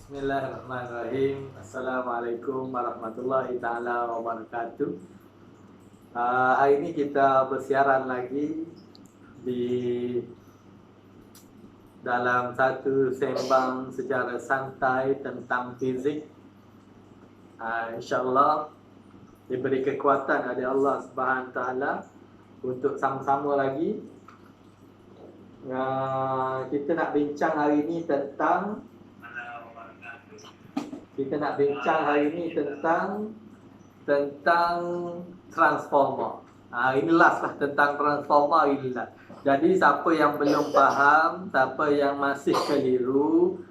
Bismillahirrahmanirrahim. Assalamualaikum warahmatullahi taala wabarakatuh. Hari ini kita bersiaran lagi di dalam satu sembang secara santai tentang fizik. InsyaAllah diberi kekuatan oleh Allah Subhanahu Wa Taala untuk sama-sama lagi. Kita nak bincang hari ini tentang transformer. Ini last lah tentang transformer ini lah. Jadi siapa yang belum faham, siapa yang masih keliru,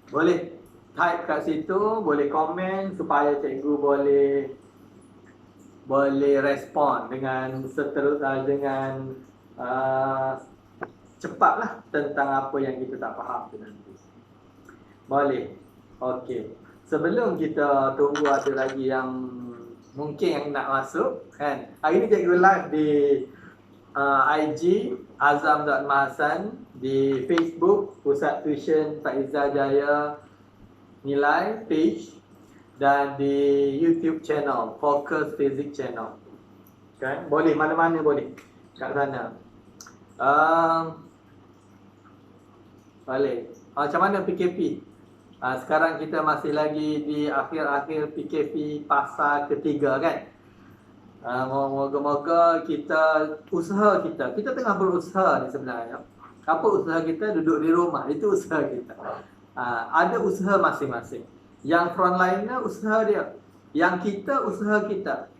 boleh type kat situ, boleh komen supaya cikgu boleh respon dengan cepatlah tentang apa yang kita tak faham tu nanti. Boleh. Okey. Sebelum kita tunggu ada lagi yang mungkin yang nak masuk kan. Hari ni cikgu live di IG Azam.Mahasan, di Facebook Pusat Tuition Faizal Jaya Nilai page, dan di YouTube channel Focus Physics channel. Kan? Boleh mana-mana boleh kat sana. Boleh. Macam mana PKP? Sekarang kita masih lagi di akhir-akhir PKP fasa ketiga kan. Moga-moga usaha kita tengah berusaha ni sebenarnya. Apa usaha kita? Duduk di rumah, itu usaha kita. Ada usaha masing-masing. Yang frontliner usaha dia, yang kita usaha kita.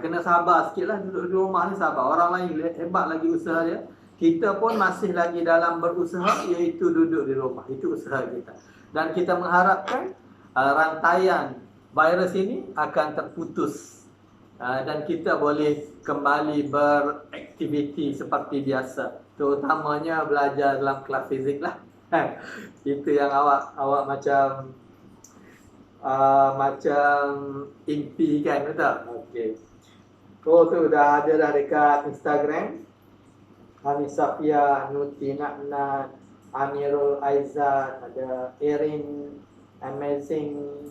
Kena sabar sikit lah, duduk di rumah ni sabar. Orang lain hebat lagi usaha dia. Kita pun masih lagi dalam berusaha, iaitu duduk di rumah. Itu usaha kita. Dan kita mengharapkan rantaian virus ini akan terputus dan kita boleh kembali beraktiviti seperti biasa, terutamanya belajar dalam kelas fizik lah. Itu yang awak macam impi kan, betul? Okey. Tu dah ada dah dekat Instagram. Hamis Safia, Nuti Nakna, Amirul Aizat, ada Erin Amazing.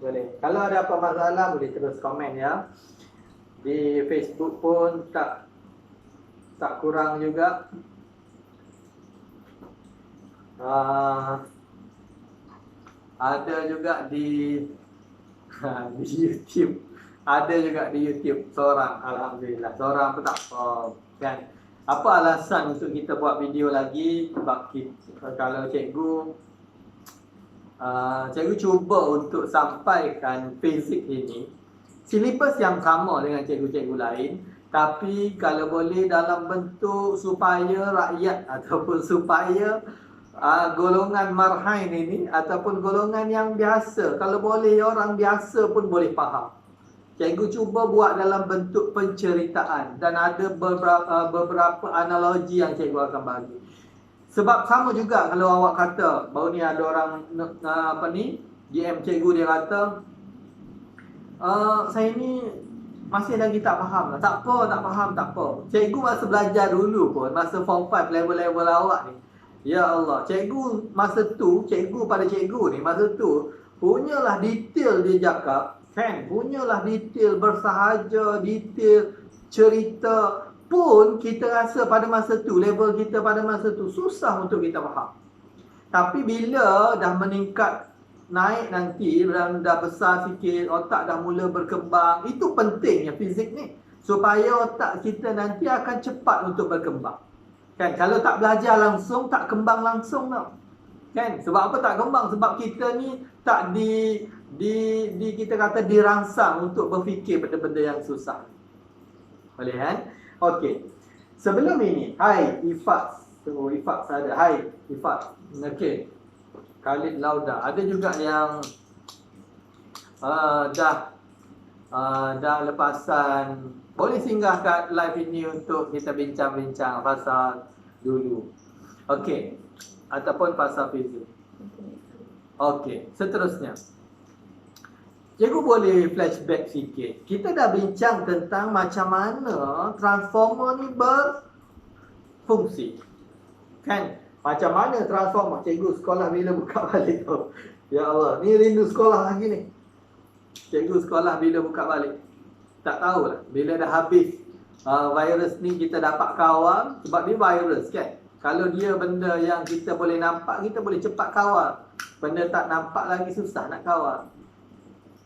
Boleh. Kalau ada apa masalah boleh terus komen ya. Di Facebook pun tak kurang juga. Ada juga di YouTube. Ada juga di YouTube seorang, alhamdulillah. Seorang pun tak apa kan. Apa alasan untuk kita buat video lagi? Sebab kalau cikgu cuba untuk sampaikan fizik ini silibus yang sama dengan cikgu-cikgu lain, tapi kalau boleh dalam bentuk supaya rakyat ataupun supaya golongan marhain ini ataupun golongan yang biasa, kalau boleh orang biasa pun boleh faham. Cikgu cuba buat dalam bentuk penceritaan dan ada beberapa analogi yang cikgu akan bagi. Sebab sama juga kalau awak kata, baru ni ada orang DM cikgu, dia kata saya ni masih lagi tak faham lah. Tak apa. Cikgu masa belajar dulu pun, masa form 5 level-level awak ni, ya Allah, cikgu masa tu, masa tu punyalah detail dia cakap. Kan, punyalah detail bersahaja, detail cerita pun kita rasa pada masa tu, level kita pada masa tu susah untuk kita faham. Tapi bila dah meningkat, naik nanti, dah besar sikit, otak dah mula berkembang, itu pentingnya fizik ni. Supaya otak kita nanti akan cepat untuk berkembang. Kan, kalau tak belajar langsung, tak kembang langsung tau. Kan, sebab apa tak kembang? Sebab kita ni tak kita kata dirangsang untuk berfikir benda-benda yang susah. Boleh kan? Okey. Sebelum ini, hai Ifat. Ifat ada. Hai Ifat. Okey. Khalid Lauda. Ada juga yang dah lepasan. Boleh singgah kat live ini untuk kita bincang-bincang pasal dulu. Okey. Ataupun pasal fizik. Okey, seterusnya. Cikgu boleh flashback sikit. Kita dah bincang tentang macam mana transformer ni berfungsi. Kan? Macam mana transformer? Cikgu sekolah bila buka balik tu? Ya Allah, ni rindu sekolah lagi ni. Cikgu sekolah bila buka balik? Tak tahulah. Bila dah habis virus ni kita dapat kawal. Sebab ni virus kan. Kalau dia benda yang kita boleh nampak, kita boleh cepat kawal. Benda tak nampak lagi susah nak kawal.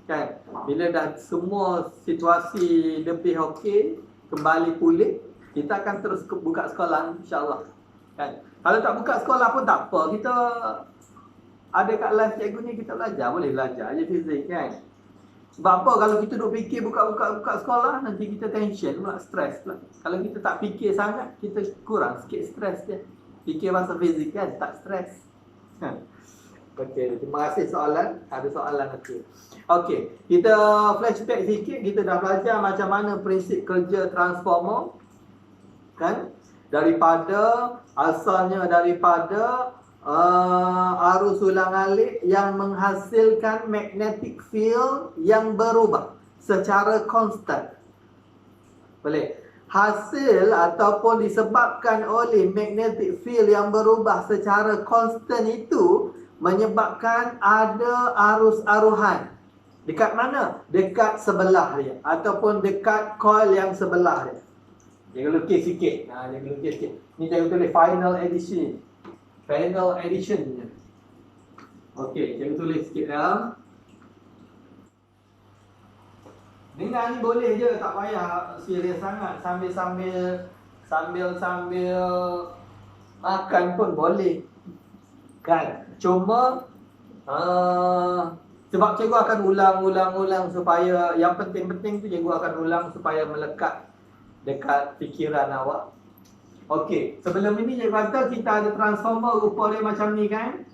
Kan? Bila dah semua situasi lebih okey, kembali pulih, kita akan terus buka sekolah insya-Allah. Kan? Kalau tak buka sekolah pun tak apa. Kita ada kat live cikgu ni, kita belajar, boleh belajar je fizik kan. Sebab apa? Kalau kita duk fikir buka sekolah, nanti kita tension pula, stres pula. Kalau kita tak fikir sangat, kita kurang sikit stres dia. Fikir pasal fizik kan, tak stres. Okey, terima kasih soalan. Ada soalan nanti. Okey, kita flashback sikit. Kita dah belajar macam mana prinsip kerja transformer. Kan? Asalnya daripada arus ulang-alik yang menghasilkan magnetic field yang berubah secara konstan. Boleh? Hasil ataupun disebabkan oleh magnetic field yang berubah secara konstan itu menyebabkan ada arus aruhan. Dekat mana? Dekat sebelah dia ataupun dekat coil yang sebelah dia. Jangan lukis sikit. Jangan lukis sikit. Ni jangan tulis final edition. Final edition. Okey, jangan tulis sikit dah. Dengar ni boleh je, tak payah serius sangat. Sambil makan pun boleh. Kan? Cuma sebab cikgu akan ulang supaya yang penting-penting tu cikgu akan ulang supaya melekat dekat fikiran awak. Okey, sebelum ini cikgu kata kita ada transformer rupa dia macam ni kan.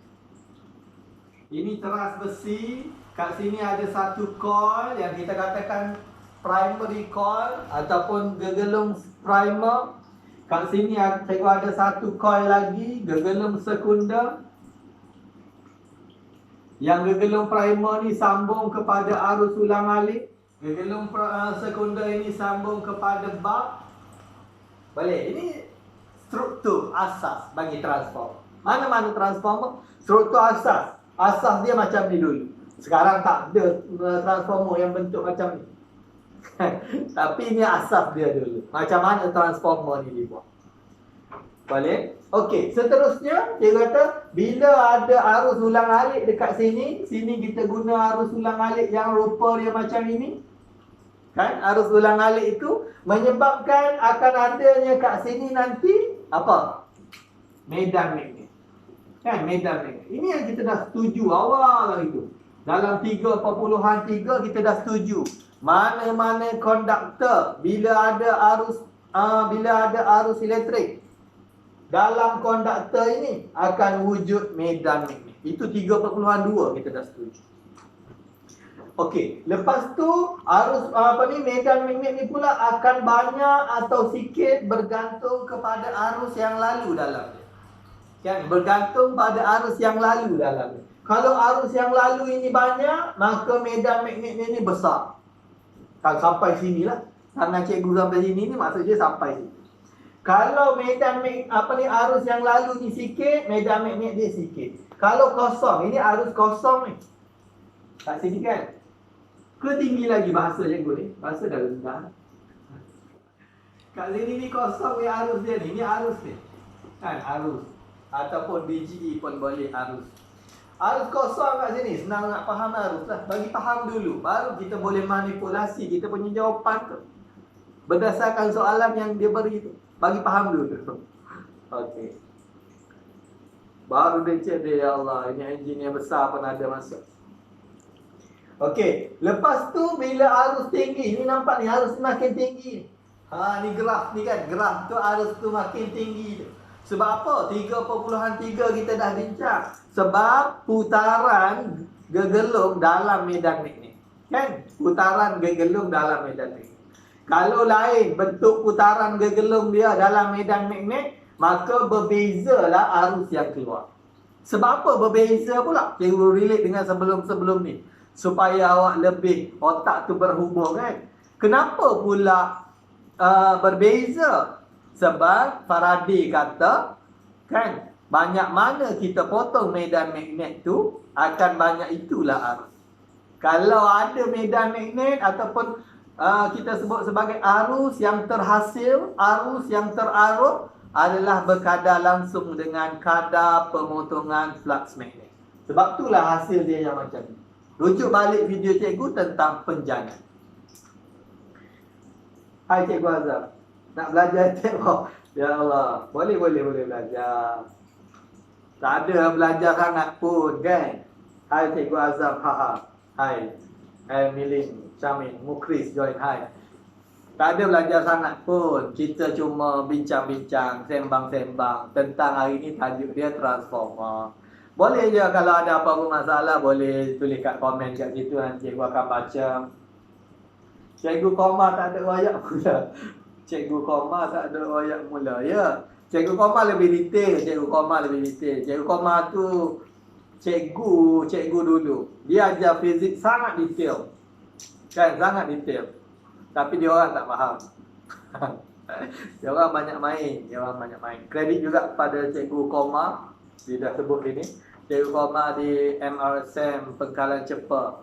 Ini teras besi. Kat sini ada satu coil yang kita katakan primary coil ataupun gegelung primer. Kat sini cikgu ada satu coil lagi, gegelung sekunder. Yang gegelung primer ni sambung kepada arus ulang-alik. Gegelung sekunder ini sambung kepada bulb. Boleh? Ini struktur asas bagi transformer. Mana-mana transformer, struktur asas. Asas dia macam ni dulu. Sekarang tak ada transformer yang bentuk macam ni. Tapi ini asas dia dulu. Macam mana transformer ni dibuat. Boleh? Okey, seterusnya dia kata bila ada arus ulang-alik dekat sini, sini kita guna arus ulang-alik yang rupa dia macam ini. Kan? Arus ulang-alik itu menyebabkan akan adanya kat sini nanti apa? Medan magnet. Kan? Medan magnet. Ini yang kita dah setuju awal itu. Dalam 3.3 kita dah setuju. Mana-mana konduktor bila ada arus elektrik dalam konduktor ini akan wujud medan magnet. Itu 3.2 kita dah setuju. Okey, lepas tu arus medan magnet ni pula akan banyak atau sikit bergantung kepada arus yang lalu dalam dia. Kan? Bergantung pada arus yang lalu dalam dia. Kalau arus yang lalu ini banyak, maka medan magnet ni besar. Kan sampai sinilah. Tangan cikgu sampai sini ni maksudnya sampai sini. Kalau medan arus yang lalu ni sikit, medan magnet dia sikit. Kalau kosong, ini arus kosong ni. Kat sini kan? Ke tinggi lagi bahasa cikgu ni? Bahasa dah rendah. Kat sini ni kosong ni arus dia ni. Ni arus ni. Kan? Arus. Ataupun BGE pun boleh arus. Arus kosong kat sini. Senang nak faham arus lah. Bagi faham dulu. Baru kita boleh manipulasi kita punya jawapan tu. Berdasarkan soalan yang dia beri tu. Bagi faham dulu. Okey. Baru dia cek dia, ya Allah. Ini enjin yang besar pun ada masuk. Okey. Lepas tu bila arus tinggi. Ini nampak ni arus makin tinggi. Ni graf ni kan. Graf tu arus tu makin tinggi tu. Sebab apa? 3.3 kita dah bincang. Sebab putaran gegelung dalam medan magnet. Kan? Putaran gegelung dalam medan magnet. Kalau lain bentuk putaran gegelung dia dalam medan magnet, maka berbezalah arus yang keluar. Sebab apa berbeza pula? Cikgu relate dengan sebelum-sebelum ni. Supaya awak lebih otak tu berhubung kan. Kenapa pula berbeza? Sebab Faraday kata, kan, Banyak mana kita potong medan magnet tu, akan banyak itulah arus. Kalau ada medan magnet ataupun kita sebut sebagai arus yang terhasil, arus yang terarut adalah berkadar langsung dengan kadar pemotongan flux magnet. Sebab itulah hasil dia yang macam ni. Rujuk balik video cikgu tentang penjangan. Hai Cikgu Azhar, nak belajar tengok. Ya Allah, boleh belajar. Tak ada belajar sangat pun kan. Hai Cikgu Azhar, Hai Milin, Syamin, Mukris join, hai. Tak ada belajar sangat pun. Kita cuma bincang-bincang, sembang-sembang tentang hari ni tajuk dia transformer. Boleh je kalau ada apa-apa masalah, boleh tulis kat komen kat situ, nanti cikgu akan baca. Cikgu koma tak ada royak mula. Cikgu koma tak ada royak mula, ya. Cikgu koma lebih detail, Cikgu koma tu cikgu dulu. Dia ajar fizik sangat detail. Kan, sangat detail. Tapi dia orang tak faham. Dia orang banyak main. Kredit juga kepada Cikgu Koma. Dia dah sebut ini. Cikgu Koma di MRSM Pengkalan Cepa,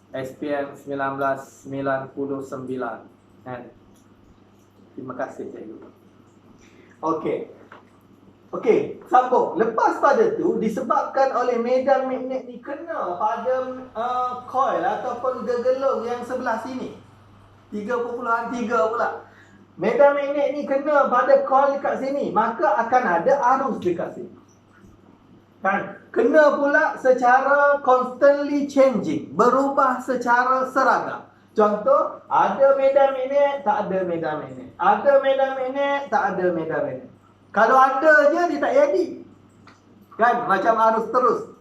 SPM 1999. Kan? Terima kasih Cikgu. Okey, sambung. Lepas pada tu, disebabkan oleh medan magnet ni kena pada coil ataupun gegelung yang sebelah sini, 3.3 pula. Medan magnet ni kena pada coil dekat sini, maka akan ada arus dekat sini. Kan? Kena pula secara constantly changing, berubah secara seragam. Contoh, ada medan magnet, tak ada medan magnet. Ada medan magnet, tak ada medan magnet. Kalau ada je, dia tak jadi. Kan? Macam arus terus.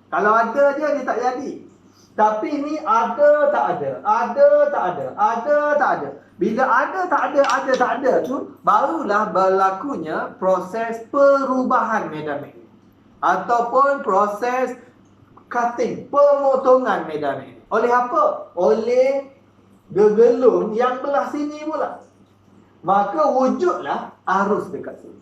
Kalau ada je, dia tak jadi. Tapi ni ada, tak ada. Ada, tak ada. Ada, tak ada. Bila ada, tak ada tu, barulah berlakunya proses perubahan medan magnet. Ataupun proses cutting, pemotongan medan magnet. Oleh apa? Oleh gegelung yang belah sini pula. Maka wujudlah arus dekat sini.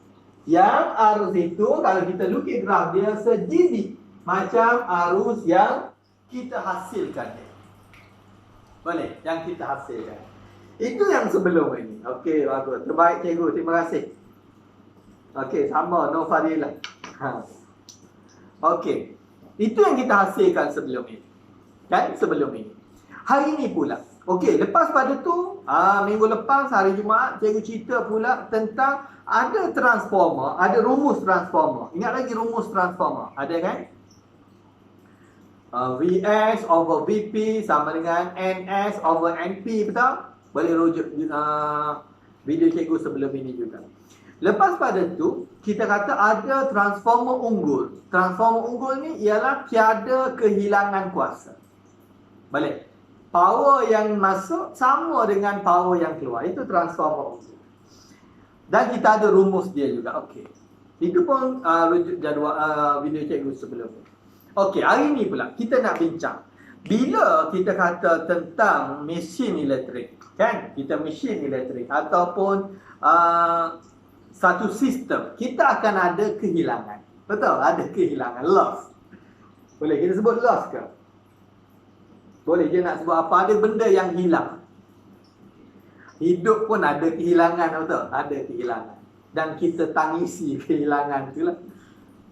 Yang arus itu kalau kita lukis graf dia sejidik macam arus yang kita hasilkan. Boleh? Yang kita hasilkan. Itu yang sebelum ini. Okey, bagus. Terbaik cikgu. Terima kasih. Okey, sama. No Fadilah. Okey. Itu yang kita hasilkan sebelum ini. Kan? Sebelum ini. Hari ini pula. Okey, lepas pada tu, minggu lepas, hari Jumaat, cikgu cerita pula tentang ada transformer, ada rumus transformer. Ingat lagi rumus transformer? Ada kan? Vs over Vp sama dengan Ns over Np, betul? Boleh rujuk video cikgu sebelum ini juga. Lepas pada tu, kita kata ada transformer unggul. Transformer unggul ni ialah tiada kehilangan kuasa. Boleh? Power yang masuk sama dengan power yang keluar. Itu transformer unggul. Dan kita ada rumus dia juga. Okey. Itu pun rujuk jadual video cikgu sebelum ni. Okey, hari ni pula kita nak bincang. Bila kita kata tentang mesin elektrik, kan? Kita mesin elektrik ataupun satu sistem, kita akan ada kehilangan. Betul? Ada kehilangan, loss. Boleh kita sebut loss ke? Boleh je nak sebut apa? Ada benda yang hilang. Hidup pun ada kehilangan, betul? Ada kehilangan. Dan kita tangisi kehilangan tu lah.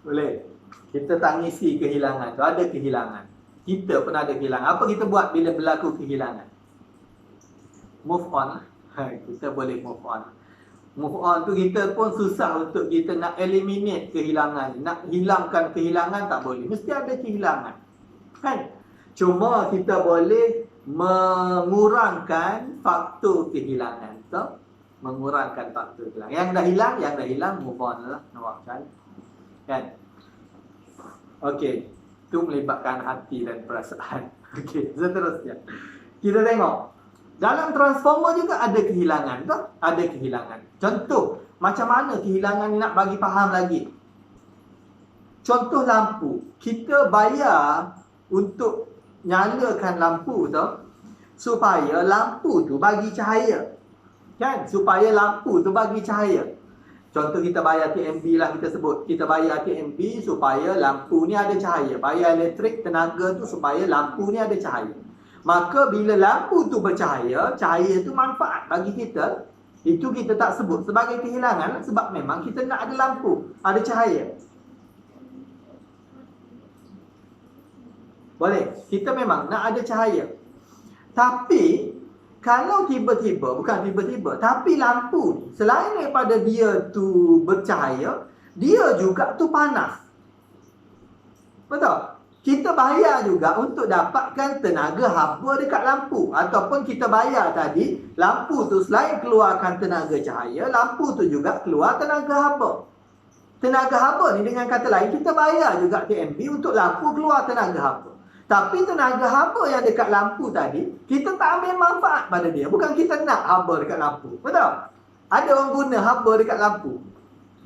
Boleh? Kita tangisi kehilangan tu. Ada kehilangan. Kita pun ada kehilangan. Apa kita buat bila berlaku kehilangan? Move on lah. Kita boleh move on. Move on tu kita pun susah untuk kita nak eliminate kehilangan. Nak hilangkan kehilangan tak boleh. Mesti ada kehilangan. Kan? Cuma kita boleh mengurangkan faktor kehilangan. So, mengurangkan faktor kehilangan. Yang dah hilang, move on lah. Kan? Okey. Itu melibatkan hati dan perasaan. Okey, seterusnya. Kita tengok. Dalam transformer juga ada kehilangan. Tak? Ada kehilangan. Contoh, macam mana kehilangan ni nak bagi faham lagi. Contoh lampu. Kita bayar untuk nyalakan lampu tu supaya lampu tu bagi cahaya. Kan? Supaya lampu tu bagi cahaya. Contoh kita bayar TMB lah, kita sebut. Kita bayar TMB supaya lampu ni ada cahaya. Bayar elektrik, tenaga tu supaya lampu ni ada cahaya. Maka bila lampu tu bercahaya, cahaya tu manfaat bagi kita, itu kita tak sebut sebagai kehilangan sebab memang kita nak ada lampu, ada cahaya. Boleh? Kita memang nak ada cahaya. Tapi kalau tiba-tiba, bukan tiba-tiba, tapi lampu ni selain daripada dia tu bercahaya, dia juga tu panas. Betul? Kita bayar juga untuk dapatkan tenaga haba dekat lampu. Ataupun kita bayar tadi, lampu tu selain keluarkan tenaga cahaya, lampu tu juga keluar tenaga haba. Tenaga haba ni dengan kata lain, kita bayar juga TMB untuk lampu keluar tenaga haba. Tapi tenaga haba yang dekat lampu tadi, kita tak ambil manfaat pada dia. Bukan kita nak haba dekat lampu. Betul? Ada orang guna haba dekat lampu.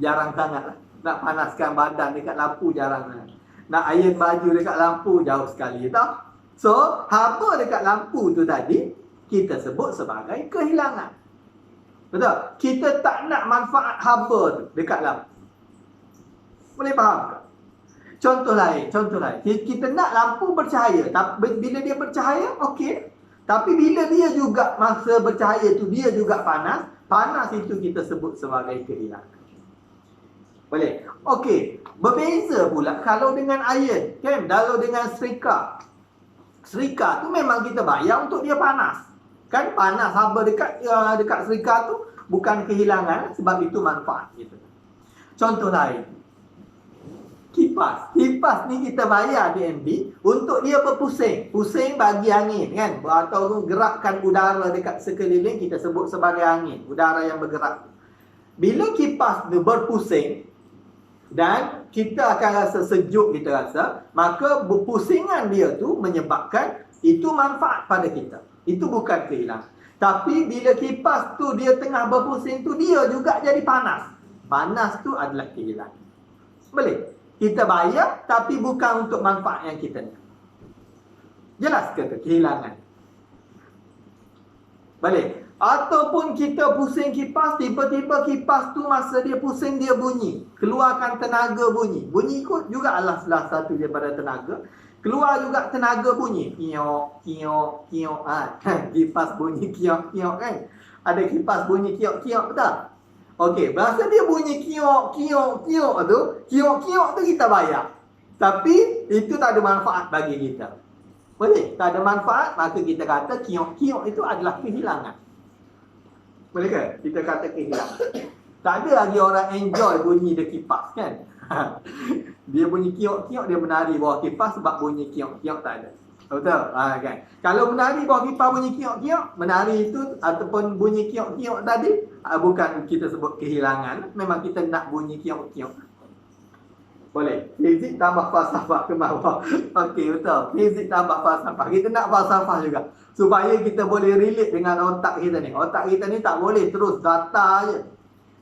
Jarang sangat lah. Nak panaskan badan dekat lampu jarang sangat. Nak iron baju dekat lampu jauh sekali. Tahu? So, haba dekat lampu tu tadi, kita sebut sebagai kehilangan. Betul? Kita tak nak manfaat haba tu dekat lampu. Boleh faham tak? Contoh lain. Kita nak lampu bercahaya. Bila dia bercahaya, okey. Tapi bila dia juga masa bercahaya tu, dia juga panas. Panas itu kita sebut sebagai kehilangan. Boleh? Okey. Berbeza pula kalau dengan iron. Kan? Kalau dengan serika. Serika tu memang kita bayar untuk dia panas. Kan? Panas haba dekat serika tu bukan kehilangan sebab itu manfaat. Gitu. Contoh lain. Kipas ni kita bayar DMB untuk dia berpusing. Pusing bagi angin kan. Atau gerakkan udara dekat sekeliling, kita sebut sebagai angin. Udara yang bergerak. Bila kipas tu berpusing dan kita akan rasa sejuk, kita rasa, maka berpusingan dia tu menyebabkan itu manfaat pada kita. Itu bukan kehilangan. Tapi bila kipas tu dia tengah berpusing tu, dia juga jadi panas. Panas tu adalah kehilangan. Boleh? Kita bayar tapi bukan untuk manfaat yang kita nak. Jelas ke kehilangan? Boleh. Ataupun kita pusing kipas, tiba-tiba kipas tu masa dia pusing dia bunyi. Keluarkan tenaga bunyi. Bunyi juga adalah salah satu daripada tenaga. Keluar juga tenaga bunyi. Kiok, kiok, kiok. Kipas bunyi kiok, kiok kan. Ada kipas bunyi kiok, kiok, betul? Okey, masa dia bunyi kiok, kiok, kiok tu, kiok, kiok tu kita bayar. Tapi itu tak ada manfaat bagi kita. Boleh? Tak ada manfaat, maka kita kata kiok, kiok itu adalah kehilangan. Boleh ke? Kita kata kehilangan. Tak ada lagi orang enjoy bunyi dia kipas kan? Dia bunyi kiok, kiok, dia menari bawah kipas sebab bunyi kiok, kiok tak ada. Betul? Kan? Kalau menari bawah kipas bunyi kiok, kiok, menari itu ataupun bunyi kiok, kiok tadi, bukan kita sebut kehilangan. Memang kita nak bunyi kiok, kiok. Boleh? Fizik tambah falsafah ke bawah. Okey, betul. Fizik tambah falsafah. Kita nak falsafah juga. Supaya kita boleh relate dengan otak kita ni. Otak kita ni tak boleh terus data je.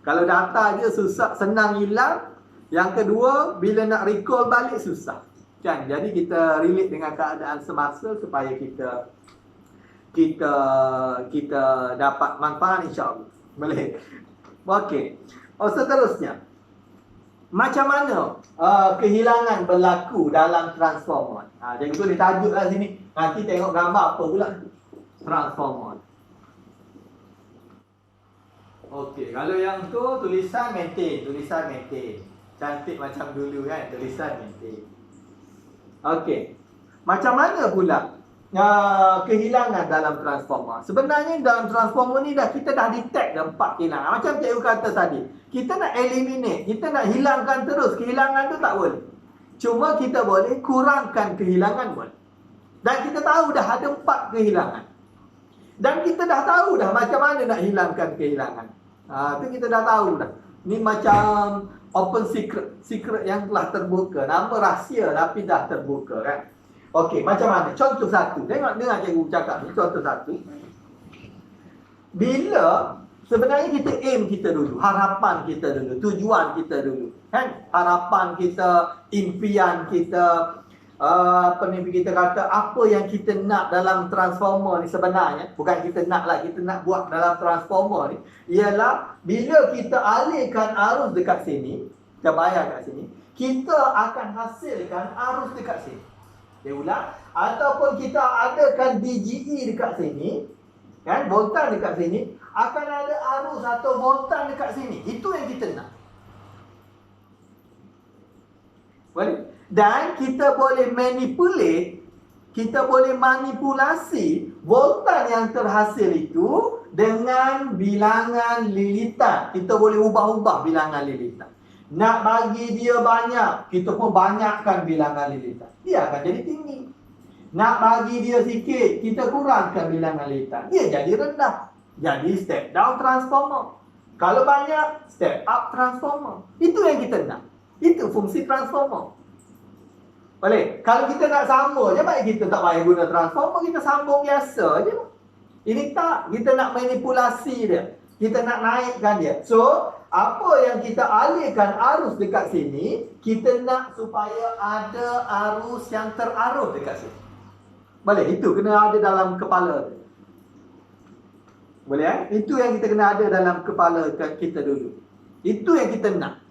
Kalau data je susah, senang hilang. Yang kedua, bila nak recall balik susah. Kan? Jadi kita relate dengan keadaan semasa supaya kita dapat manfaat insya-Allah. Boleh. Okey. Seterusnya. Macam mana kehilangan berlaku dalam transformer? Jadi tu ditajuklah sini. Nanti tengok gambar apa pula transformer. Okey, kalau yang tu tulisan maintain, Cantik macam dulu kan, tulisan maintain. Okey. Macam mana pula kehilangan dalam transformer? Sebenarnya dalam transformer ni kita dah detect dah 4 kehilangan. Macam cikgu kata tadi, kita nak eliminate, kita nak hilangkan terus kehilangan tu tak boleh. Cuma kita boleh kurangkan kehilangan boleh. Dan kita tahu dah ada 4 kehilangan. Dan kita dah tahu dah macam mana nak hilangkan kehilangan. Tu kita dah tahu dah. Ni macam open secret yang telah terbuka. Nama rahsia tapi dah terbuka kan. Okey, macam mana? Contoh satu. Dengar cikgu cakap ni, contoh satu. Bila sebenarnya kita aim kita dulu, harapan kita dulu, tujuan kita dulu. Kan? Harapan kita, impian kita, apa ni kita kata, apa yang kita nak dalam transformer ni sebenarnya, bukan kita nak lah, kita nak buat dalam transformer ni, ialah bila kita alihkan arus dekat sini, kita bayar kat sini, kita akan hasilkan arus dekat sini. Dia ulang, ataupun kita adakan DGE dekat sini, kan, voltan dekat sini, akan ada arus atau voltan dekat sini. Itu yang kita nak. Boleh? Dan kita boleh manipulate, kita boleh manipulasi voltan yang terhasil itu dengan bilangan lilitan. Kita boleh ubah-ubah bilangan lilitan. Nak bagi dia banyak, kita pun banyakkan bilangan lilitan. Dia akan jadi tinggi. Nak bagi dia sikit, kita kurangkan bilangan lilitan. Dia jadi rendah. Jadi step down transformer. Kalau banyak, step up transformer. Itu yang kita nak. Itu fungsi transformer. Boleh? Kalau kita nak sama je, baik kita tak payah guna transformer, kita sambung biasa je. Ini tak, kita nak manipulasi dia. Kita nak naikkan dia. So, apa yang kita alihkan arus dekat sini, kita nak supaya ada arus yang terarus dekat sini. Boleh? Itu kena ada dalam kepala. Boleh? Itu yang kita kena ada dalam kepala kita dulu. Itu yang kita nak.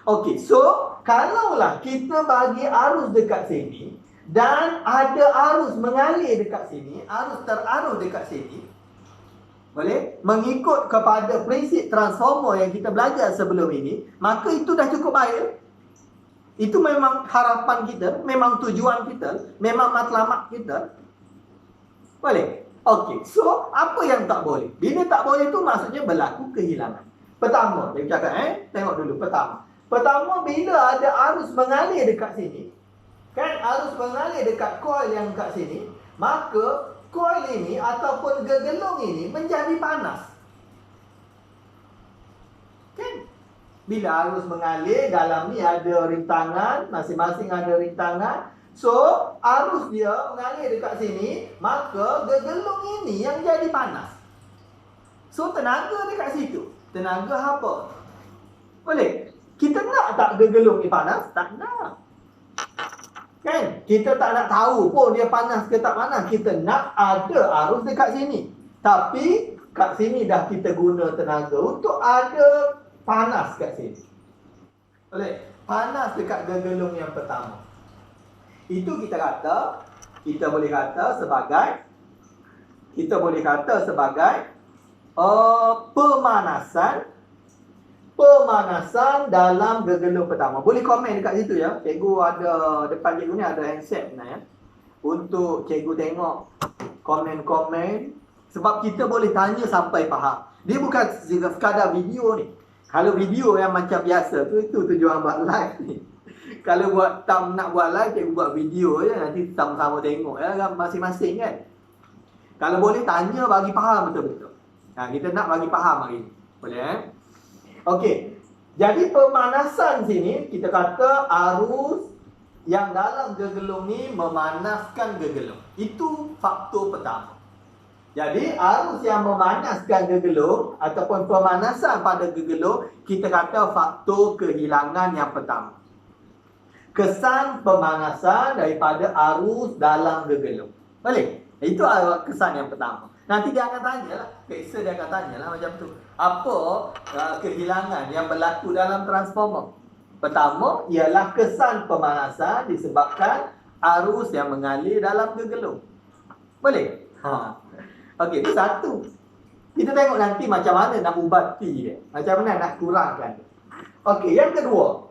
Okey, so kalaulah kita bagi arus dekat sini dan ada arus mengalir dekat sini, arus terarus dekat sini, boleh? Mengikut kepada prinsip transformer yang kita belajar sebelum ini, maka itu dah cukup baik. Itu memang harapan kita, memang tujuan kita, memang matlamat kita. Boleh? Okey, so apa yang tak boleh? Bila tak boleh tu maksudnya berlaku kehilangan. Pertama, dia cakap tengok dulu pertama. Pertama, bila ada arus mengalir dekat sini, kan, arus mengalir dekat coil yang kat sini, maka coil ini ataupun gegelung ini menjadi panas. Kan? Bila arus mengalir, dalam ni ada rintangan, masing-masing ada rintangan. So, arus dia mengalir dekat sini, maka gegelung ini yang jadi panas. So, tenaga dekat situ. Tenaga apa? Boleh? Kita nak tak gegelung ni panas? Tak nak. Kan? Kita tak nak tahu pun dia panas ke tak panas. Kita nak ada arus dekat sini. Tapi kat sini dah kita guna tenaga untuk ada panas kat sini. Boleh? Panas dekat gegelung yang pertama. Itu kita boleh kata sebagai pemanasan dalam gegelung pertama. Boleh komen dekat situ ya. Cikgu ada, depan cikgu ni ada handset sebenarnya. Untuk cikgu tengok komen-komen. Sebab kita boleh tanya sampai faham. Dia bukan sekadar video ni. Kalau video yang macam biasa tu, itu tujuan buat live ni. Kalau nak buat live, cikgu buat video je. Nanti sama-sama tengok ya, masing-masing kan. Kalau boleh tanya bagi faham betul-betul. Kita nak bagi faham hari ni. Boleh Okey, jadi pemanasan sini kita kata arus yang dalam gegelung ni memanaskan gegelung. Itu faktor pertama. Jadi arus yang memanaskan gegelung ataupun pemanasan pada gegelung, kita kata faktor kehilangan yang pertama. Kesan pemanasan daripada arus dalam gegelung. Boleh? Itu kesan yang pertama. Nanti dia akan tanyalah, peksa dia akan tanyalah macam tu. Apa kehilangan yang berlaku dalam transformer? Pertama, ialah kesan pemanasan disebabkan arus yang mengalir dalam gegelung. Boleh? Okey, itu satu. Kita tengok nanti macam mana nak ubati dia. Macam mana nak kurangkan dia. Okey, yang kedua.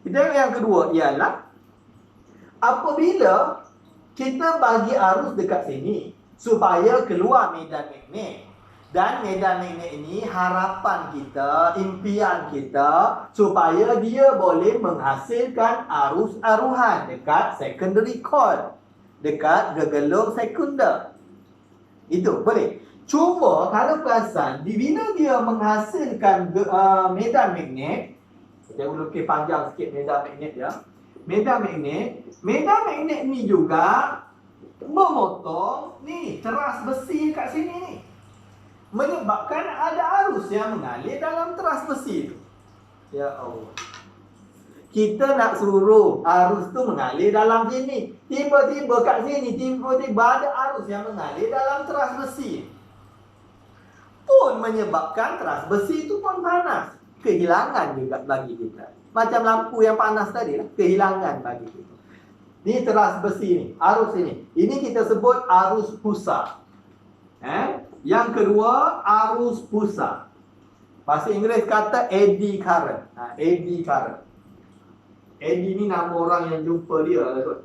Kita tengok yang kedua ialah apabila kita bagi arus dekat sini supaya keluar medan magnet. Dan medan magnet ini harapan kita, impian kita supaya dia boleh menghasilkan arus aruhan dekat secondary coil, dekat gegelung sekunder. Itu boleh. Cuma kalau perasan, bila dia menghasilkan medan magnet, saya lukis panjang sikit medan magnet ya. Medan magnet ni juga memotong ni teras besi kat sini ni, menyebabkan ada arus yang mengalir dalam teras besi itu. Ya Allah. kita nak suruh arus tu mengalir dalam sini. Tiba-tiba kat sini, tiba-tiba ada arus yang mengalir dalam teras besi. Pun menyebabkan teras besi itu pun panas. Kehilangan juga bagi kita. Macam lampu yang panas tadi lah. Kehilangan bagi kita. Ni teras besi ni, arus ini. Ini kita sebut arus pusat. Yang kedua, arus pusat. Bahasa Inggeris kata eddy current. Eddy current. Eddy ni nama orang yang jumpa dia lah kot.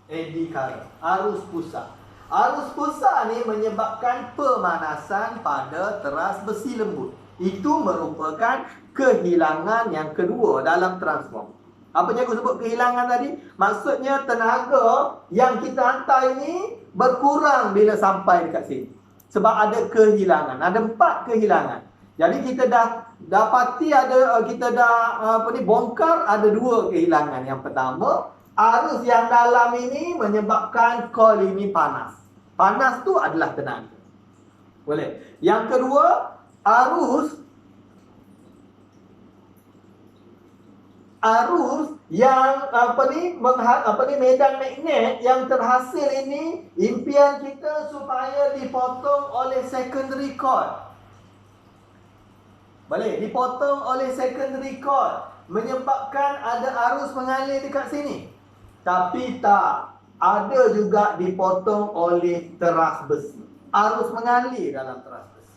Eddy current. Arus pusat. Arus pusat ni menyebabkan pemanasan pada teras besi lembut. Itu merupakan kehilangan yang kedua dalam transformer. Apa yang aku sebut kehilangan tadi? Maksudnya tenaga yang kita hantar ini berkurang bila sampai dekat sini. Sebab ada kehilangan. Ada 4 kehilangan. Jadi kita dah dapati bongkar ada 2 kehilangan. Yang pertama, arus yang dalam ini menyebabkan coil ini panas. Panas tu adalah tenaga. Boleh. Yang kedua, arus yang medan magnet yang terhasil ini, impian kita supaya dipotong oleh secondary coil. Boleh dipotong oleh secondary coil, menyebabkan ada arus mengalir dekat sini. Tapi tak, ada juga dipotong oleh teras besi. Arus mengalir dalam teras besi.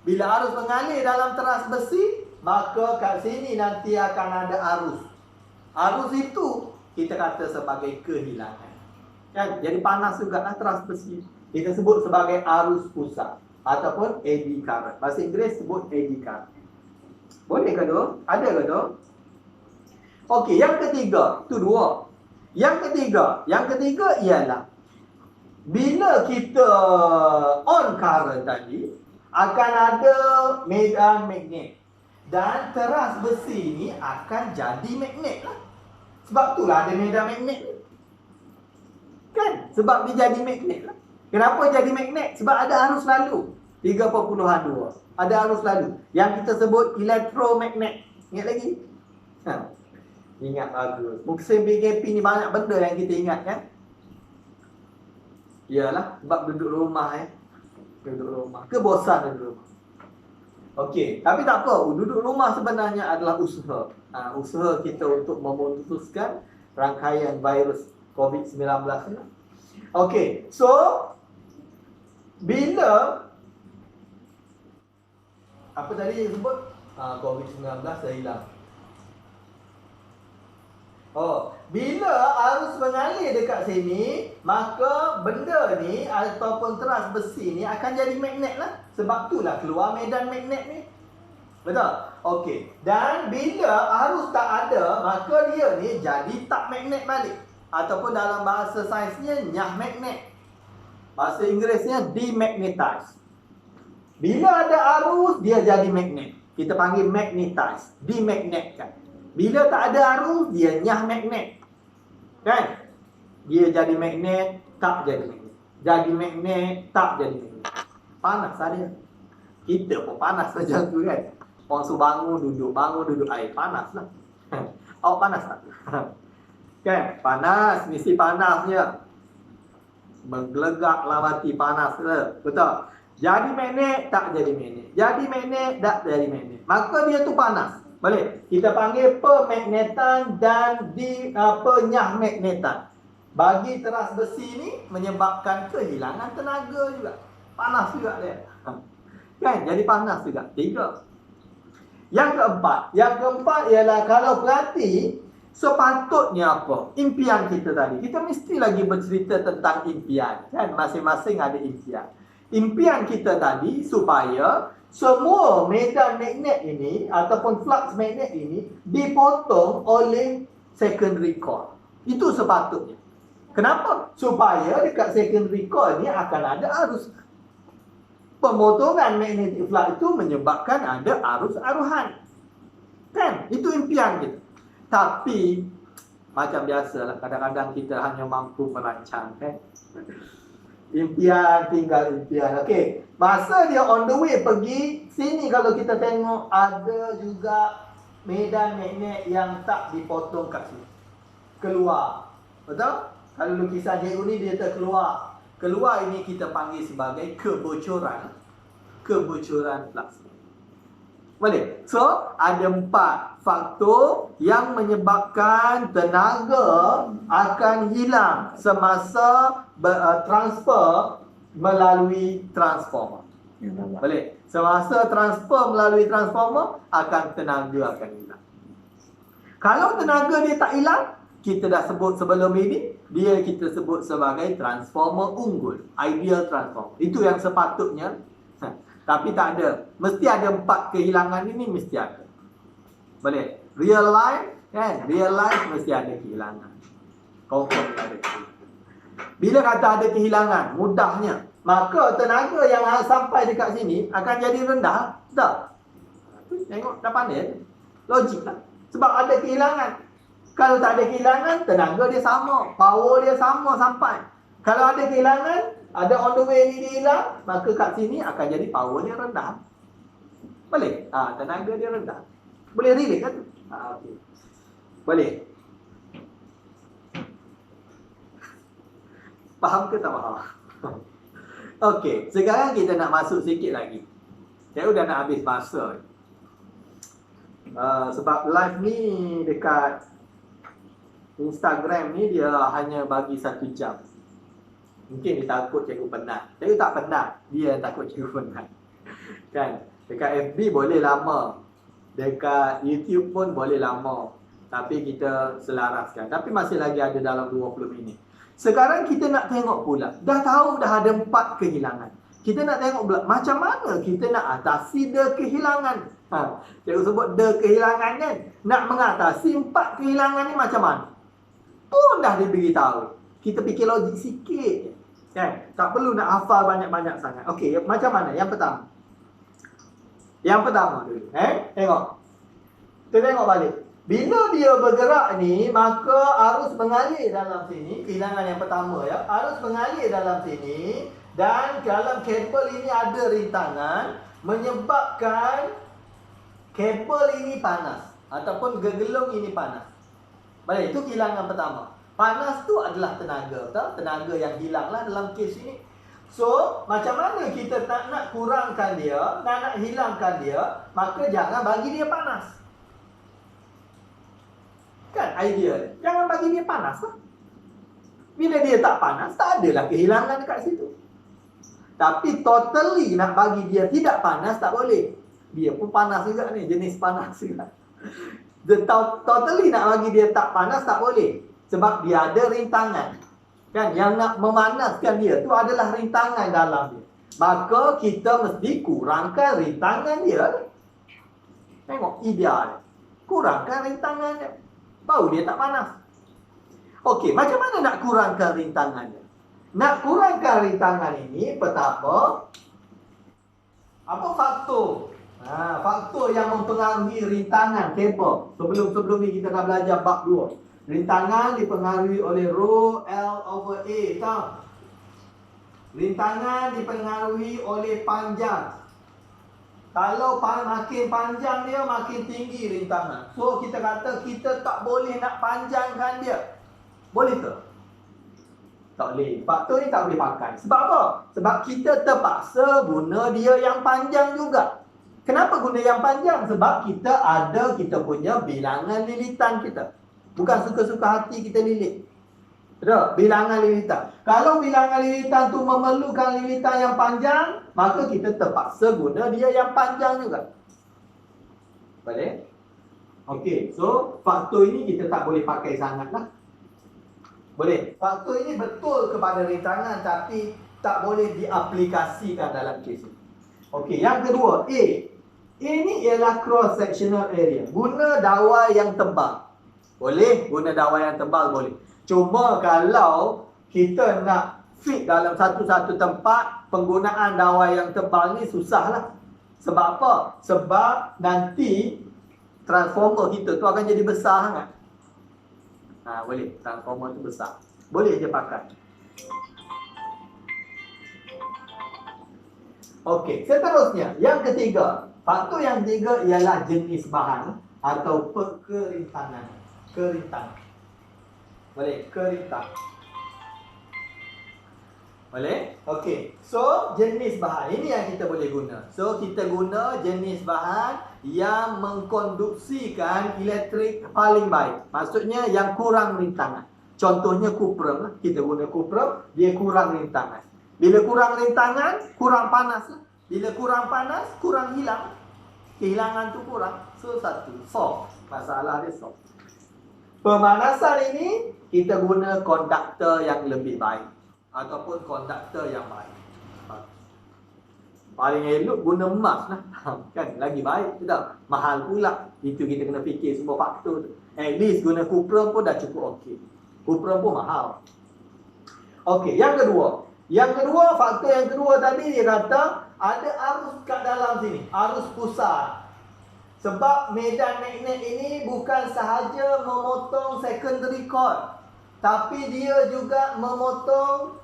Bila arus mengalir dalam teras besi, maka kat sini nanti akan ada arus. Arus itu kita kata sebagai kehilangan. Kan? Jadi panas juga lah teras besi. Kita sebut sebagai arus pusat ataupun eddy current. Bahasa Inggeris sebut eddy current. Boleh ke tu? Ada ke tu? Okey, yang ketiga, tu 2. Yang ketiga ialah bila kita on current tadi, akan ada medan magnet. Dan teras besi ni akan jadi magnet lah. Sebab itulah ada medan magnet ni. Kan? Sebab dia jadi magnet lah. Kenapa jadi magnet? Sebab ada arus lalu. 3.2. Ada arus lalu. Yang kita sebut elektromagnet. Ingat lagi? Ingat bagus. Musim PKP ni banyak benda yang kita ingat kan? Yalah, sebab duduk rumah Duduk rumah. Kebosan duduk rumah. Okey, tapi tak apa. Duduk rumah sebenarnya adalah usaha. Usaha kita untuk memutuskan rangkaian virus COVID-19 ni. Okey, so bila apa tadi yang sebut? COVID-19 dah hilang. Bila arus mengalir dekat sini, maka benda ni ataupun teras besi ni akan jadi magnet lah. Sebab itulah keluar medan magnet ni. Betul? Okey. Dan bila arus tak ada, maka dia ni jadi tak magnet balik. Ataupun dalam bahasa sainsnya nyah magnet. Bahasa Inggerisnya demagnetize. Bila ada arus, dia jadi magnet. Kita panggil magnetize, demagnetkan. Bila tak ada arus, dia nyah magnet. Kan? Dia jadi magnet, tak jadi magnet. Jadi magnet, tak jadi magnet. Panas saja. Kita pun panas macam tu kan. Orang suruh bangun duduk air. Panas lah. Awak panas tak? Kan? Panas, mesti panasnya. Menggelegak lah mati panas lah. Betul? Jadi magnet, tak jadi magnet. Jadi magnet, tak jadi magnet. Maka dia tu panas. Boleh? Kita panggil pemagnetan dan penyahmagnetan. Bagi teras besi ni menyebabkan kehilangan tenaga juga. Panas juga dia. Kan? Jadi panas juga. 3. Yang keempat ialah kalau perhati, sepatutnya apa? Impian kita tadi. Kita mesti lagi bercerita tentang impian. Kan? Masing-masing ada impian. Impian kita tadi supaya semua medan magnet ini ataupun flux magnet ini dipotong oleh secondary coil. Itu sepatutnya. Kenapa? Supaya dekat secondary coil ni akan ada arus. Pemotongan magnetic flux itu menyebabkan ada arus-aruhan. Kan? Itu impian kita. Tapi macam biasalah, kadang-kadang kita hanya mampu merancang, kan? Impian tinggal impian. Okey, masa dia on the way pergi sini, kalau kita tengok ada juga medan magnet yang tak dipotong kat sini. Keluar. Betul? Kalau lukisan cikgu ni dia terkeluar. Keluar ini kita panggil sebagai kebocoran. Kebocoran flux. Boleh? So, ada 4 faktor yang menyebabkan tenaga akan hilang semasa transfer melalui transformer. Boleh? Semasa transfer melalui transformer, tenaga akan hilang. Kalau tenaga dia tak hilang, kita dah sebut sebelum ini, dia kita sebut sebagai transformer unggul. Ideal transformer. Itu yang sepatutnya. Tapi tak ada. Mesti ada 4 kehilangan ini, mesti ada. Boleh? Real life, kan? Real life mesti ada kehilangan. Confirm ada kehilangan. Bila kata ada kehilangan, mudahnya, maka tenaga yang sampai dekat sini akan jadi rendah. Tak? Tengok, dah pandai. Logik lah. Sebab ada kehilangan. Kalau tak ada kehilangan, tenaga dia sama. Power dia sama sampai. Kalau ada kehilangan, ada on the way ni dia hilang, maka kat sini akan jadi power dia rendah. Boleh? Tenaga dia rendah. Boleh relate kan? Okay. Boleh? Faham ke tak faham? Okey, sekarang kita nak masuk sikit lagi. Saya dah nak habis masa. Sebab live ni dekat Instagram ni dia hanya bagi 1 jam. Mungkin dia takut cikgu penat. Cikgu tak penat, dia yang takut cikgu penat. Kan? Dekat FB boleh lama. Dekat YouTube pun boleh lama. Tapi kita selaraskan. Tapi masih lagi ada dalam 20 minit. Sekarang kita nak tengok pula. Dah tahu dah ada 4 kehilangan. Kita nak tengok pula macam mana kita nak atasi the kehilangan. Cikgu sebut the kehilangan kan. Nak mengatasi 4 kehilangan ni macam mana? Pun dah diberitahu. Kita fikir logik sikit. Kan? Tak perlu nak hafal banyak-banyak sangat. Okey, macam mana? Yang pertama. Yang pertama dulu. Tengok. Kita tengok balik. Bila dia bergerak ni, maka arus mengalir dalam sini. Kehilangan yang pertama ya. Arus mengalir dalam sini. Dan dalam kabel ini ada rintangan. Menyebabkan kabel ini panas. Ataupun gegelung ini panas. Baik, itu kehilangan pertama. Panas tu adalah tenaga, betul? Tenaga yang hilanglah dalam kes ini. So, macam mana kita nak kurangkan dia, nak hilangkan dia, maka jangan bagi dia panas. Kan ideal. Jangan bagi dia panas lah. Bila dia tak panas, tak adalah kehilangan dekat situ. Tapi totally nak bagi dia tidak panas, tak boleh. Dia pun panas juga ni, jenis panas juga. Totally nak bagi dia tak panas, tak boleh. Sebab dia ada rintangan. Kan? Yang nak memanaskan dia tu adalah rintangan dalam dia. Maka kita mesti kurangkan rintangan dia. Tengok ideal. Kurangkan rintangan dia. Baru dia tak panas. Okey, macam mana nak kurangkan rintangan dia? Nak kurangkan rintangan ini, pertama, apa faktor? Faktor yang mempengaruhi rintangan kabel. Sebelum ni kita dah belajar bab 2. Rintangan dipengaruhi oleh rho L over A. Tahu? Rintangan dipengaruhi oleh panjang. Kalau makin panjang dia, makin tinggi rintangan. So, kita kata kita tak boleh nak panjangkan dia. Boleh ke? Tak boleh. Faktor ni tak boleh pakai. Sebab apa? Sebab kita terpaksa guna dia yang panjang juga. Kenapa guna yang panjang? Sebab kita punya bilangan lilitan kita. Bukan suka-suka hati kita lilit. Betul? Bilangan lilitan. Kalau bilangan lilitan tu memerlukan lilitan yang panjang, maka kita terpaksa guna dia yang panjang juga. Boleh? Okey. So, faktor ini kita tak boleh pakai sangat lah. Boleh? Faktor ini betul kepada rintangan, tapi tak boleh diaplikasikan dalam kes ini. Okey. Yang kedua, A. A ni ialah cross-sectional area. Guna dawai yang tebal. Boleh? Guna dawai yang tebal boleh. Cuma kalau kita nak fit dalam satu-satu tempat, penggunaan dawai yang tebal ni susahlah. Sebab apa? Sebab nanti transformer kita tu akan jadi besar sangat. Boleh. Transformer tu besar. Boleh je pakai. Okey. Seterusnya, yang ketiga. Faktor yang ketiga ialah jenis bahan. atau kerintangan. Kerintang. Boleh? Kerintang. Boleh? Okey. So, jenis bahan. Ini yang kita boleh guna. So, kita guna jenis bahan yang mengkonduksikan elektrik paling baik. Maksudnya yang kurang rintangan. Contohnya kuprum lah. Kita guna kuprum, dia kurang rintangan. Bila kurang rintangan, kurang panas lah. Bila kurang panas, kurang hilang. Kehilangan tu kurang. So, satu. Soft. Masalah dia soft. Pemanasan ini, kita guna konduktor yang lebih baik. Ataupun konduktor yang baik. Paling elok guna emas lah. Kan? Lagi baik. Tidak? Mahal pula. Itu kita kena fikir semua faktor tu. At least guna kuprum pun dah cukup okey. Kuprum pun mahal. Okey, yang kedua. Yang kedua, faktor yang kedua tadi dia kata ada arus kat dalam sini. Arus pusat. Sebab medan magnet ini bukan sahaja memotong secondary cord, tapi dia juga memotong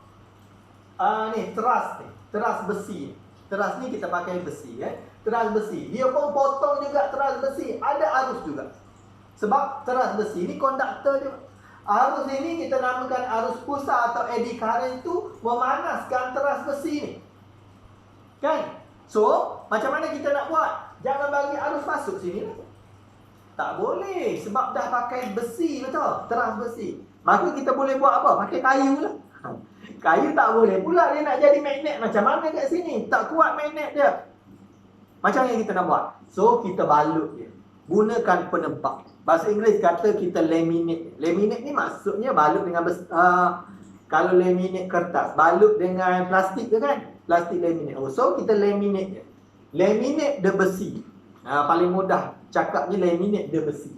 teras besi. Teras ni kita pakai besi, teras besi. Dia pun potong juga teras besi. Ada arus juga. Sebab teras besi ni konduktor juga. Arus ini kita namakan arus pusat atau eddy current tu memanaskan teras besi ni. Kan? So, macam mana kita nak buat? Jangan bagi arus masuk sini lah. Tak boleh. Sebab dah pakai besi, betul? Teras besi. Maka kita boleh buat apa? Pakai kayu lah. Kayu tak boleh pula dia nak jadi magnet. Macam mana kat sini? Tak kuat magnet dia. Macam yang kita nak buat? So, kita balut dia. Gunakan penebak. Bahasa Inggeris kata kita laminate. Laminate ni maksudnya balut dengan kalau laminate kertas, balut dengan plastik ke kan? Plastik laminate. So, kita laminate dia. Laminate dia besi. Paling mudah cakapnya laminate dia besi.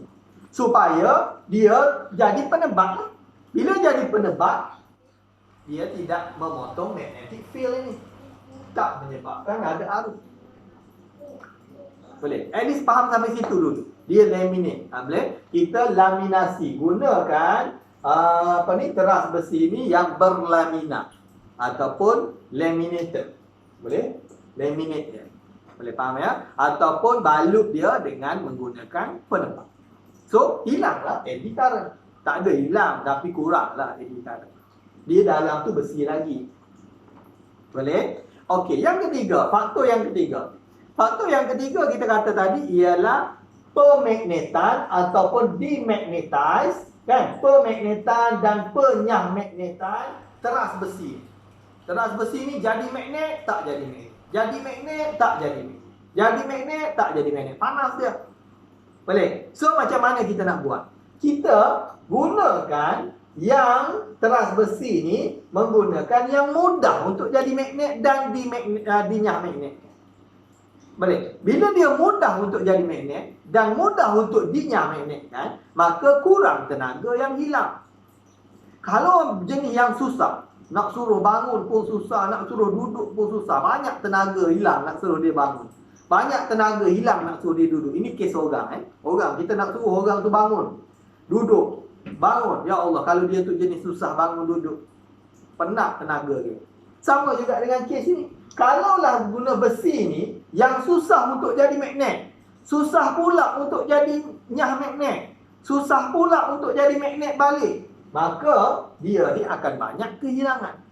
Supaya dia jadi penebak. Bila jadi penebak, dia tidak memotong magnetic field ini. Tak menyebabkan ada arus. Boleh? At least faham sampai situ dulu. Dia laminate. Boleh? Kita laminasi. Gunakan teras besi ini yang berlamina. Ataupun laminated. Boleh? Laminate dia. Boleh faham ya? Ataupun balut dia dengan menggunakan penebak. So, hilanglah eddy current. Tak ada hilang, tapi kuranglah eddy current. Dia dalam tu besi lagi. Boleh? Okey, yang ketiga. Faktor yang ketiga. Faktor yang ketiga kita kata tadi ialah pemagnetan ataupun demagnetize. Kan? Pemagnetan dan penyahmagnetan teras besi. Teras besi ni jadi magnet, tak jadi magnet. Jadi magnet, tak jadi magnet. Jadi magnet, tak jadi magnet. Panas dia. Boleh? So, macam mana kita nak buat? Kita gunakan yang teras besi ni menggunakan yang mudah untuk jadi magnet dan dinyah magnet. Boleh? Bila dia mudah untuk jadi magnet dan mudah untuk dinyah magnet kan, maka kurang tenaga yang hilang. Kalau jenis yang susah, nak suruh bangun pun susah, nak suruh duduk pun susah. Banyak tenaga hilang nak suruh dia bangun. Banyak tenaga hilang nak suruh dia duduk. Ini kes orang. Orang, kita nak suruh orang tu bangun. Duduk. Bangun. Ya Allah, kalau dia tu jenis susah bangun duduk. Penat tenaga dia. Sama juga dengan kes ini. Kalaulah guna besi ni, yang susah untuk jadi magnet. Susah pula untuk jadi nyah magnet. Susah pula untuk jadi magnet balik. Maka dia ni akan banyak kehilangan.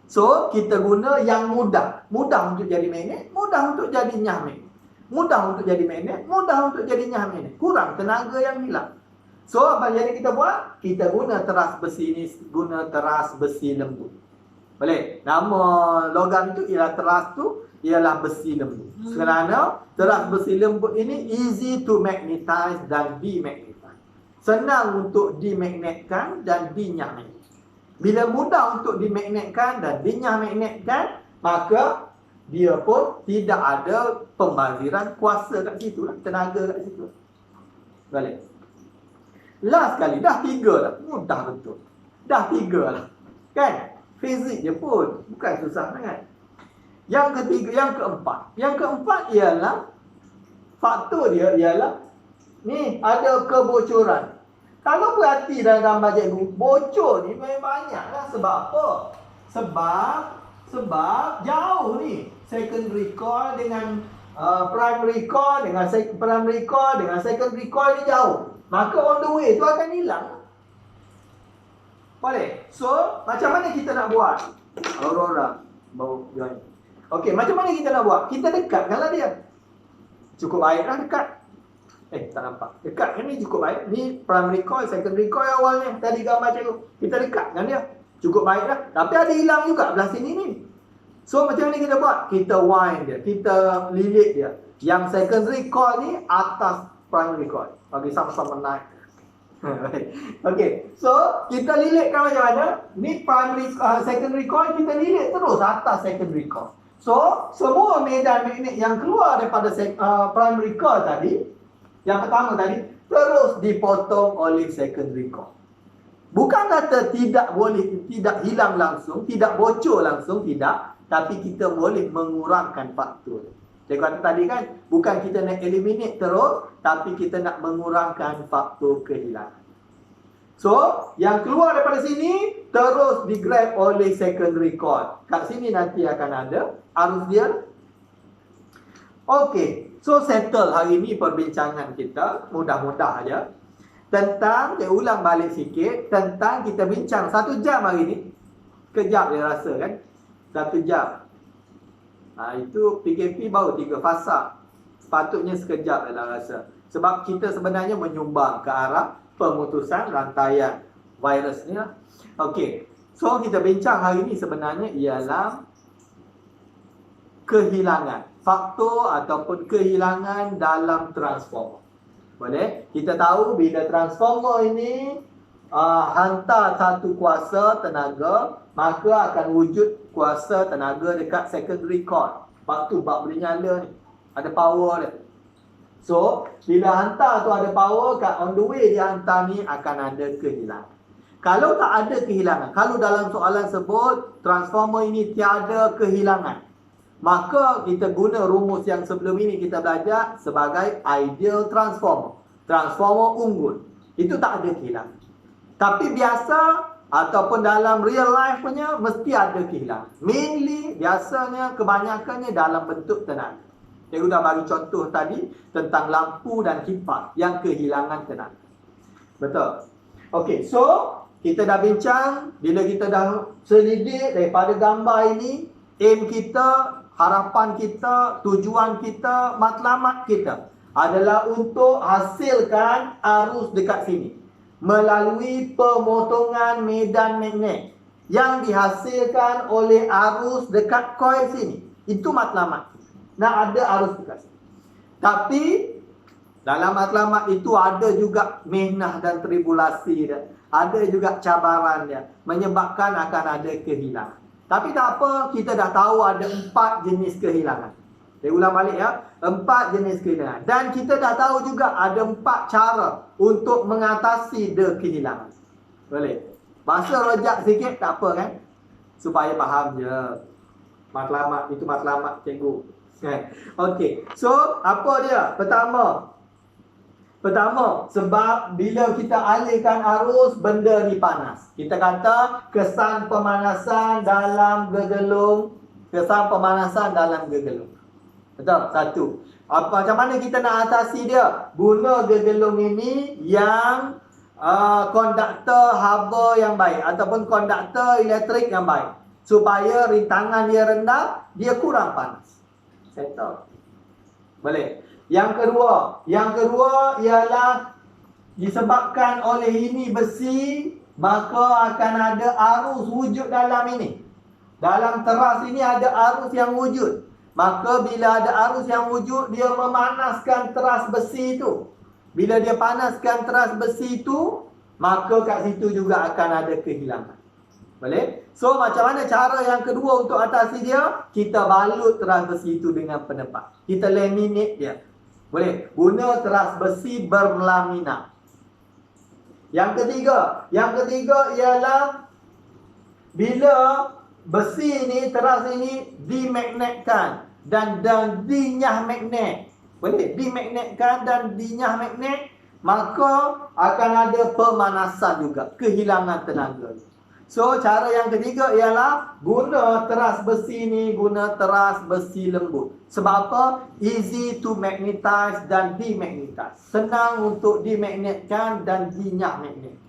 So, kita guna yang mudah. Mudah untuk jadi magnet, mudah untuk jadi nyah magnet. Mudah untuk jadi magnet, mudah untuk jadi nyah magnet. Kurang tenaga yang hilang. So, apa yang kita buat? Kita guna teras besi ni, guna teras besi lembut. Boleh? Nama logam itu ialah teras tu, ialah besi lembut. Kerana teras besi lembut ini easy to magnetize dan demagnetize. Senang untuk dimagnetkan dan dinyah magnet. Bila mudah untuk dimagnetkan dan dinyah magnetkan, maka dia pun tidak ada pembaziran kuasa kat situ lah, tenaga kat situ. Boleh? Last kali, dah 3 dah. Mudah betul. Dah 3 lah. Kan? Fizik je pun. Bukan susah sangat. Yang ketiga, yang keempat. Yang keempat ialah, faktor dia ialah, ni ada kebocoran. Kalau perhati dalam gambar cikgu, bocor ni memang banyak lah. Sebab apa? Sebab jauh ni secondary core dengan primary coil dengan secondary coil ni jauh, maka on the way tu akan hilang. Boleh? So, macam mana kita nak buat? Aurora bau join. Okey, macam mana kita nak buat? Kita dekatkanlah dia. Cukup baiklah dekat. Tak nampak. Dekat ni cukup baik. Ni primary coil, secondary coil awalnya. Tadi gambar cikgu. Kita dekatkan dia. Cukup baiklah. Tapi ada hilang juga belah sini ni. So, macam mana kita buat? Kita wind dia. Kita lilit dia. Yang secondary coil ni atas primary coil. Bagi sama-sama naik. Okey. So, kita lilitkan macam mana? Ni primary secondary coil, kita lilit terus atas secondary coil. So, semua medan magnet yang keluar daripada primary coil tadi, yang pertama tadi, terus dipotong oleh secondary coil. Bukan kata tidak hilang langsung, tidak bocor langsung, tidak. Tapi kita boleh mengurangkan faktor. Saya kata tadi kan, bukan kita nak eliminate terus, tapi kita nak mengurangkan faktor kehilangan. So, yang keluar daripada sini, terus digrab oleh secondary coil. Kat sini nanti akan ada arus dia. Okey, so settle hari ni perbincangan kita, mudah-mudah aja. Tentang, saya ulang balik sikit, tentang kita bincang 1 jam hari ni. Kejap dia rasa kan? 1 jam. Itu PKP baru 3 fasa. Sepatutnya sekejap dalam rasa. Sebab kita sebenarnya menyumbang ke arah pemutusan rantaian virus ni lah. Okey. So kita bincang hari ni sebenarnya ialah kehilangan. Faktor ataupun kehilangan dalam transformer. Boleh? Kita tahu bila transformer ini hantar satu kuasa tenaga, maka akan wujud kuasa tenaga dekat secondary coil. Waktu bab boleh nyala ni, ada power dia. So, bila hantar tu ada power, kat on the way dia hantar ni akan ada kehilangan. Kalau tak ada kehilangan, kalau dalam soalan sebut transformer ini tiada kehilangan, maka kita guna rumus yang sebelum ini kita belajar sebagai ideal transformer. Transformer unggul. Itu tak ada kehilangan. Tapi biasa ataupun dalam real life punya mesti ada kehilangan. Mainly, biasanya, kebanyakannya dalam bentuk tenaga. Saya dah bagi contoh tadi tentang lampu dan kipas yang kehilangan tenaga. Betul? Okey, so kita dah bincang, bila kita dah selidik daripada gambar ini, aim kita, harapan kita, tujuan kita, matlamat kita adalah untuk hasilkan arus dekat sini melalui pemotongan medan magnet yang dihasilkan oleh arus dekat koil sini. Itu matlamat. Nak ada arus dekat sini. Tapi dalam matlamat itu ada juga mehnah dan tribulasi dia. Ada juga cabaran dia, menyebabkan akan ada kehilangan. Tapi tak apa, kita dah tahu ada 4 jenis kehilangan. Saya ulang balik ya, 4 jenis kehilangan. Dan kita dah tahu juga ada 4 cara untuk mengatasi kehilangan. Boleh? Bahasa rojak sikit tak apa kan? Supaya faham je. Matlamat, itu matlamat cikgu. Okey. So, apa dia? Pertama, sebab bila kita alihkan arus, benda ni panas. Kita kata kesan pemanasan dalam gegelung. Kesan pemanasan dalam gegelung. Betul? Satu. Macam mana kita nak atasi dia? Guna gegelung ini yang konduktor haba yang baik ataupun konduktor elektrik yang baik. Supaya rintangan dia rendah, dia kurang panas. Settle. Boleh? Yang kedua ialah disebabkan oleh ini besi, maka akan ada arus wujud dalam ini. Dalam teras ini ada arus yang wujud. Maka bila ada arus yang wujud, dia memanaskan teras besi itu. Bila dia panaskan teras besi itu, maka kat situ juga akan ada kehilangan. Boleh? So, macam mana cara yang kedua untuk atasi dia? Kita balut teras besi itu dengan penepat. Kita laminate dia. Boleh? Guna teras besi berlaminat. Yang ketiga ialah bila besi ini, teras ini dimagnetkan dan dinyah magnet. Boleh? Dimagnetkan dan dinyah magnet, maka akan ada pemanasan juga, kehilangan tenaga. So, cara yang ketiga ialah guna teras besi ni, guna teras besi lembut. Sebab apa? Easy to magnetize dan demagnetize. Senang untuk dimagnetkan dan dinyak-magnetkan.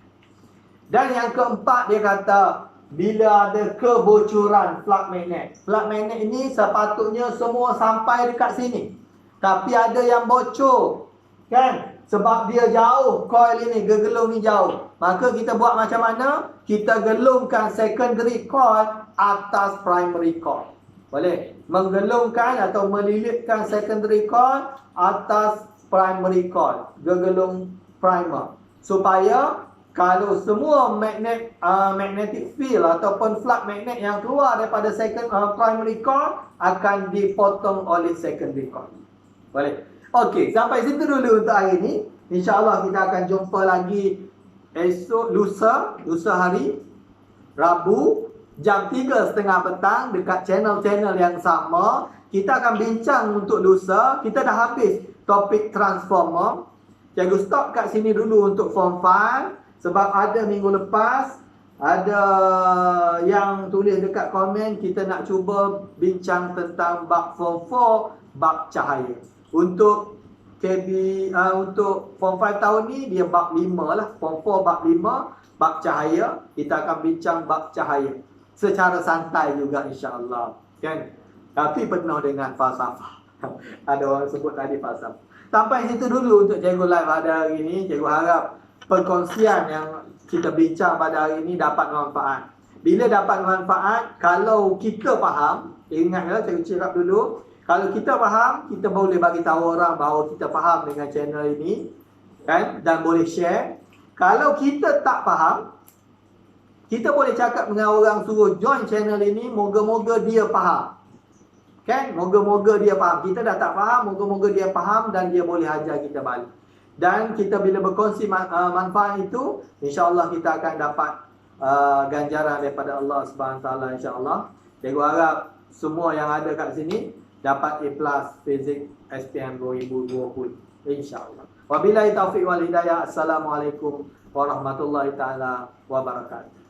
Dan yang keempat dia kata, bila ada kebocoran plug magnet. Plug magnet ini sepatutnya semua sampai dekat sini. Tapi ada yang bocor. Kan? Sebab dia jauh, coil ini, gegelung ni jauh. Maka kita buat macam mana? Kita gelungkan secondary coil atas primary coil. Boleh? Menggelungkan atau melilitkan secondary coil atas primary coil. Gegelung primer. Supaya kalau semua magnetic field ataupun flux magnet yang keluar daripada primary coil akan dipotong oleh secondary coil. Boleh? Okey, sampai situ dulu untuk hari ni. InsyaAllah kita akan jumpa lagi esok, lusa hari, Rabu, jam 3.30 petang dekat channel-channel yang sama. Kita akan bincang untuk lusa. Kita dah habis topik transformer. Cikgu stop kat sini dulu untuk form 5. Sebab ada minggu lepas, ada yang tulis dekat komen, kita nak cuba bincang tentang bab form 4, bab cahaya. Untuk untuk form 5 tahun ni dia bab 5 lah. Form 4 bab 5, bab cahaya. Kita akan bincang bab cahaya secara santai juga insya-Allah, kan? Tapi penuh dengan falsafah. Ada orang sebut tadi falsafah. Sampai situ dulu untuk cikgu live pada hari ini. Cikgu harap perkongsian yang kita bincang pada hari ini dapat manfaat. Bila dapat manfaat, kalau kita faham, ingatlah cikgu cakap dulu, kalau kita faham, kita boleh bagi tahu orang bahawa kita faham dengan channel ini, kan? Dan boleh share. Kalau kita tak faham, kita boleh cakap dengan orang suruh join channel ini, moga-moga dia faham. Kan? Moga-moga dia faham. Kita dah tak faham, moga-moga dia faham dan dia boleh ajar kita balik. Dan kita bila berkongsi manfaat itu, insya-Allah kita akan dapat ganjaran daripada Allah Subhanahu Wa Taala insya-Allah. Cikgu harap semua yang ada kat sini dapat A+ Fizik SPM 2020 insya-Allah. Wabillahi taufiq wal hidayah. Assalamualaikum warahmatullahi taala wabarakatuh.